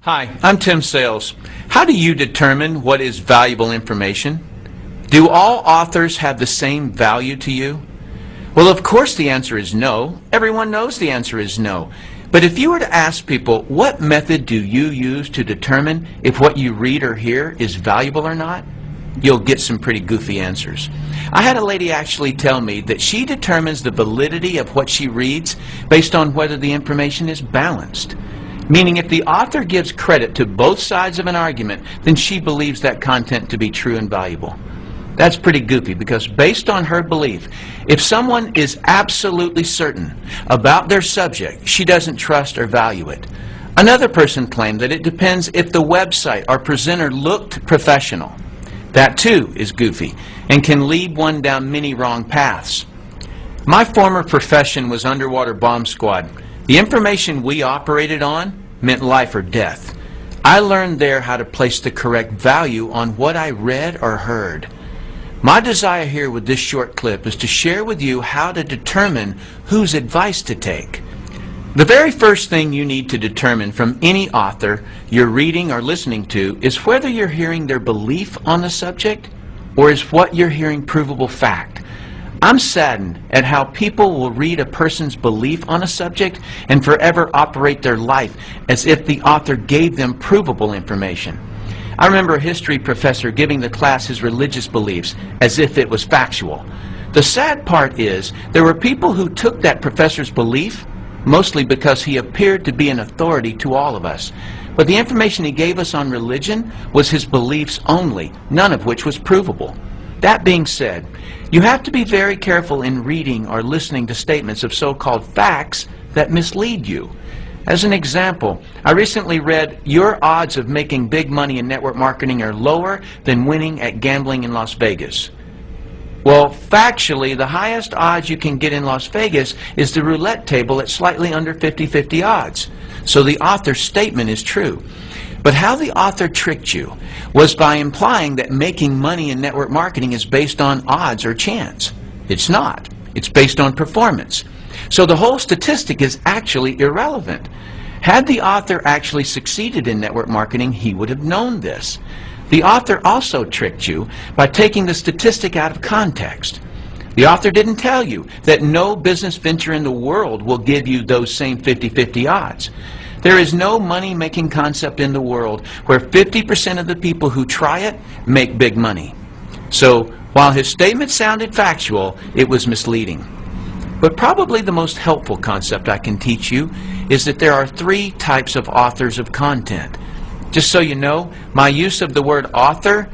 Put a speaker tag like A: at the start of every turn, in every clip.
A: Hi, I'm Tim Sales. How do you determine what is valuable information? Do all authors have the same value to you? Well, of course the answer is no. Everyone knows the answer is no. But if you were to ask people, what method do you use to determine if what you read or hear is valuable or not? You'll get some pretty goofy answers. I had a lady actually tell me that she determines the validity of what she reads based on whether the information is balanced. Meaning if the author gives credit to both sides of an argument, then she believes that content to be true and valuable. That's pretty goofy because based on her belief, if someone is absolutely certain about their subject, she doesn't trust or value it. Another person claimed that it depends if the website or presenter looked professional. That too is goofy and can lead one down many wrong paths. My former profession was underwater bomb squad. The information we operated on meant life or death. I learned there how to place the correct value on what I read or heard. My desire here with this short clip is to share with you how to determine whose advice to take. The very first thing you need to determine from any author you're reading or listening to is whether you're hearing their belief on the subject or is what you're hearing provable fact. I'm saddened at how people will read a person's belief on a subject and forever operate their life as if the author gave them provable information. I remember a history professor giving the class his religious beliefs as if it was factual. The sad part is there were people who took that professor's belief mostly because he appeared to be an authority to all of us. But the information he gave us on religion was his beliefs only, none of which was provable. That being said, you have to be very careful in reading or listening to statements of so-called facts that mislead you. As an example, I recently read your odds of making big money in network marketing are lower than winning at gambling in Las Vegas. Well, factually, the highest odds you can get in Las Vegas is the roulette table at slightly under 50-50 odds. So the author's statement is true. But how the author tricked you was by implying that making money in network marketing is based on odds or chance. It's not. It's based on performance. So the whole statistic is actually irrelevant. Had the author actually succeeded in network marketing, he would have known this. The author also tricked you by taking the statistic out of context. The author didn't tell you that no business venture in the world will give you those same 50-50 odds. There is no money-making concept in the world where 50% of the people who try it make big money. So, while his statement sounded factual, it was misleading. But probably the most helpful concept I can teach you is that there are three types of authors of content. Just so you know, my use of the word author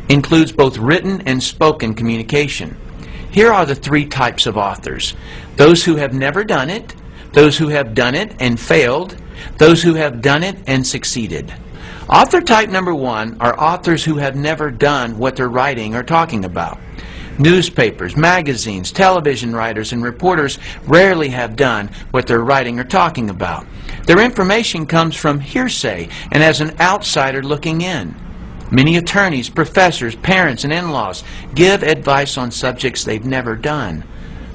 A: includes both written and spoken communication. Here are the three types of authors: those who have never done it, those who have done it and failed, those who have done it and succeeded. Author type number one are authors who have never done what they're writing or talking about. Newspapers, magazines, television writers, and reporters rarely have done what they're writing or talking about. Their information comes from hearsay and as an outsider looking in. Many attorneys, professors, parents, and in-laws give advice on subjects they've never done.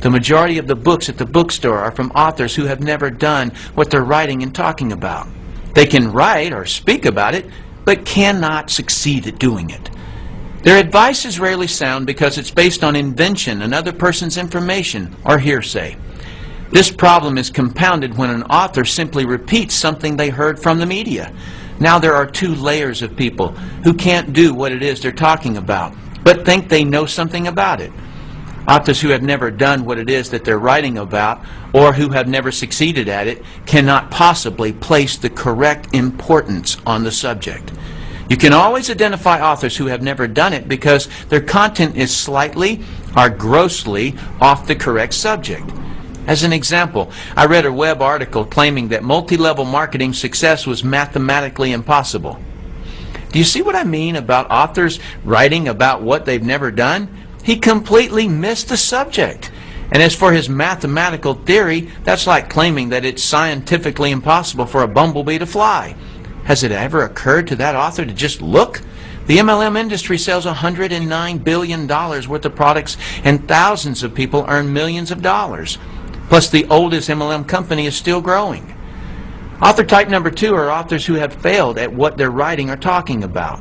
A: The majority of the books at the bookstore are from authors who have never done what they're writing and talking about. They can write or speak about it, but cannot succeed at doing it. Their advice is rarely sound because it's based on invention, another person's information, or hearsay. This problem is compounded when an author simply repeats something they heard from the media. Now there are two layers of people who can't do what it is they're talking about, but think they know something about it. Authors who have never done what it is that they're writing about or who have never succeeded at it cannot possibly place the correct importance on the subject. You can always identify authors who have never done it because their content is slightly or grossly off the correct subject. As an example, I read a web article claiming that multi-level marketing success was mathematically impossible. Do you see what I mean about authors writing about what they've never done? He completely missed the subject. And as for his mathematical theory, that's like claiming that it's scientifically impossible for a bumblebee to fly. Has it ever occurred to that author to just look? The MLM industry sells $109 billion worth of products and thousands of people earn millions of dollars. Plus the oldest MLM company is still growing. Author type number 2 are authors who have failed at what they're writing or talking about.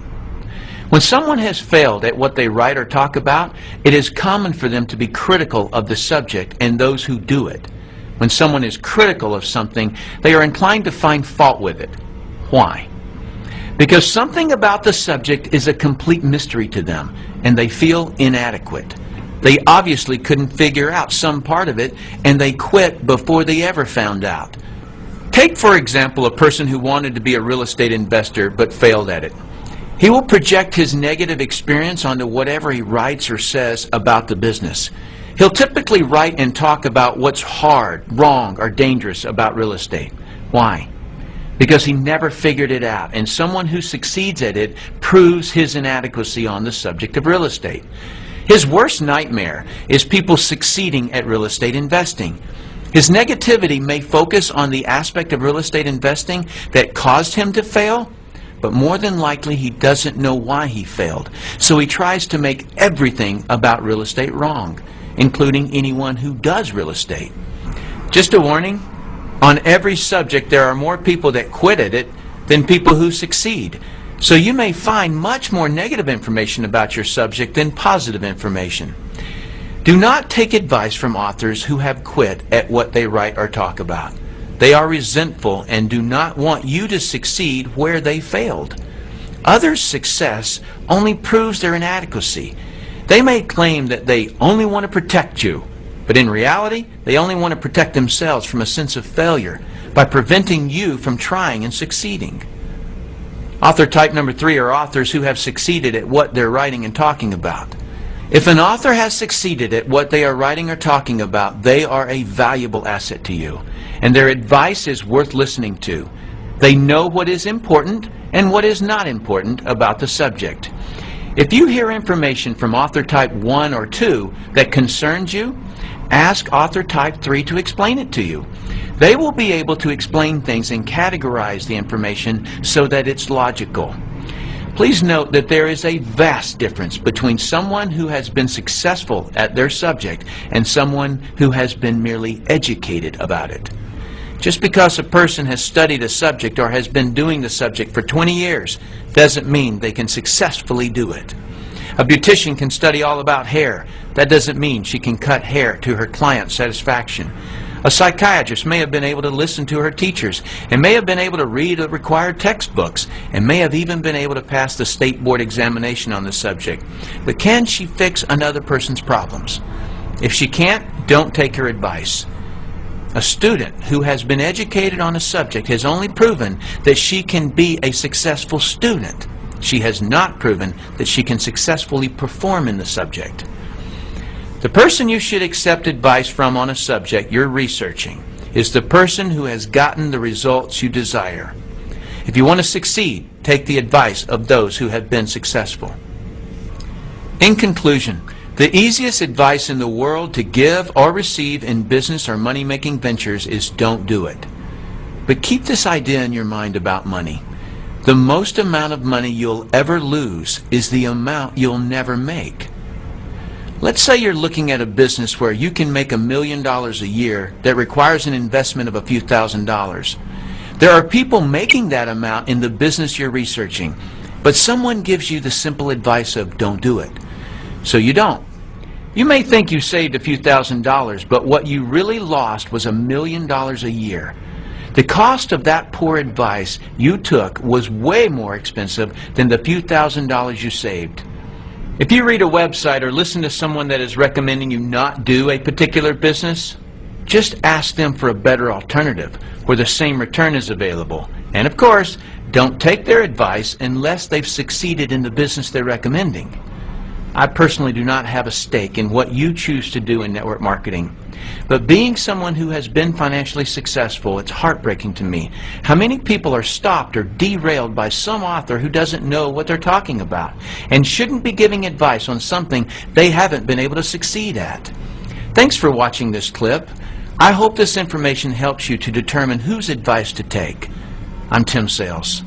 A: When someone has failed at what they write or talk about, it is common for them to be critical of the subject and those who do it. When someone is critical of something, they are inclined to find fault with it. Why? Because something about the subject is a complete mystery to them, and they feel inadequate. They obviously couldn't figure out some part of it, and they quit before they ever found out. Take, for example, a person who wanted to be a real estate investor but failed at it. He will project his negative experience onto whatever he writes or says about the business. He'll typically write and talk about what's hard, wrong, or dangerous about real estate. Why? Because he never figured it out, and someone who succeeds at it proves his inadequacy on the subject of real estate. His worst nightmare is people succeeding at real estate investing. His negativity may focus on the aspect of real estate investing that caused him to fail, but more than likely he doesn't know why he failed. So he tries to make everything about real estate wrong, including anyone who does real estate. Just a warning, on every subject there are more people that quit at it than people who succeed. So you may find much more negative information about your subject than positive information. Do not take advice from authors who have quit at what they write or talk about. They are resentful and do not want you to succeed where they failed. Others' success only proves their inadequacy. They may claim that they only want to protect you, but in reality, they only want to protect themselves from a sense of failure by preventing you from trying and succeeding. Author type number 3 are authors who have succeeded at what they're writing and talking about. If an author has succeeded at what they are writing or talking about, they are a valuable asset to you, and their advice is worth listening to. They know what is important and what is not important about the subject. If you hear information from author type 1 or 2 that concerns you, ask author type 3 to explain it to you. They will be able to explain things and categorize the information so that it's logical. Please note that there is a vast difference between someone who has been successful at their subject and someone who has been merely educated about it. Just because a person has studied a subject or has been doing the subject for 20 years doesn't mean they can successfully do it. A beautician can study all about hair. That doesn't mean she can cut hair to her client's satisfaction. A psychiatrist may have been able to listen to her teachers and may have been able to read the required textbooks and may have even been able to pass the state board examination on the subject. But can she fix another person's problems? If she can't, don't take her advice. A student who has been educated on a subject has only proven that she can be a successful student. She has not proven that she can successfully perform in the subject. The person you should accept advice from on a subject you're researching is the person who has gotten the results you desire. If you want to succeed, take the advice of those who have been successful. In conclusion, the easiest advice in the world to give or receive in business or money-making ventures is don't do it. But keep this idea in your mind about money. The most amount of money you'll ever lose is the amount you'll never make. Let's say you're looking at a business where you can make $1 million a year that requires an investment of a few $1,000s. There are people making that amount in the business you're researching, but someone gives you the simple advice of don't do it. So you don't. You may think you saved a few $1,000s, but what you really lost was $1 million a year. The cost of that poor advice you took was way more expensive than the few $1,000s you saved. If you read a website or listen to someone that is recommending you not do a particular business, just ask them for a better alternative where the same return is available. And of course, don't take their advice unless they've succeeded in the business they're recommending. I personally do not have a stake in what you choose to do in network marketing. But being someone who has been financially successful, it's heartbreaking to me how many people are stopped or derailed by some author who doesn't know what they're talking about and shouldn't be giving advice on something they haven't been able to succeed at. Thanks for watching this clip. I hope this information helps you to determine whose advice to take. I'm Tim Sales.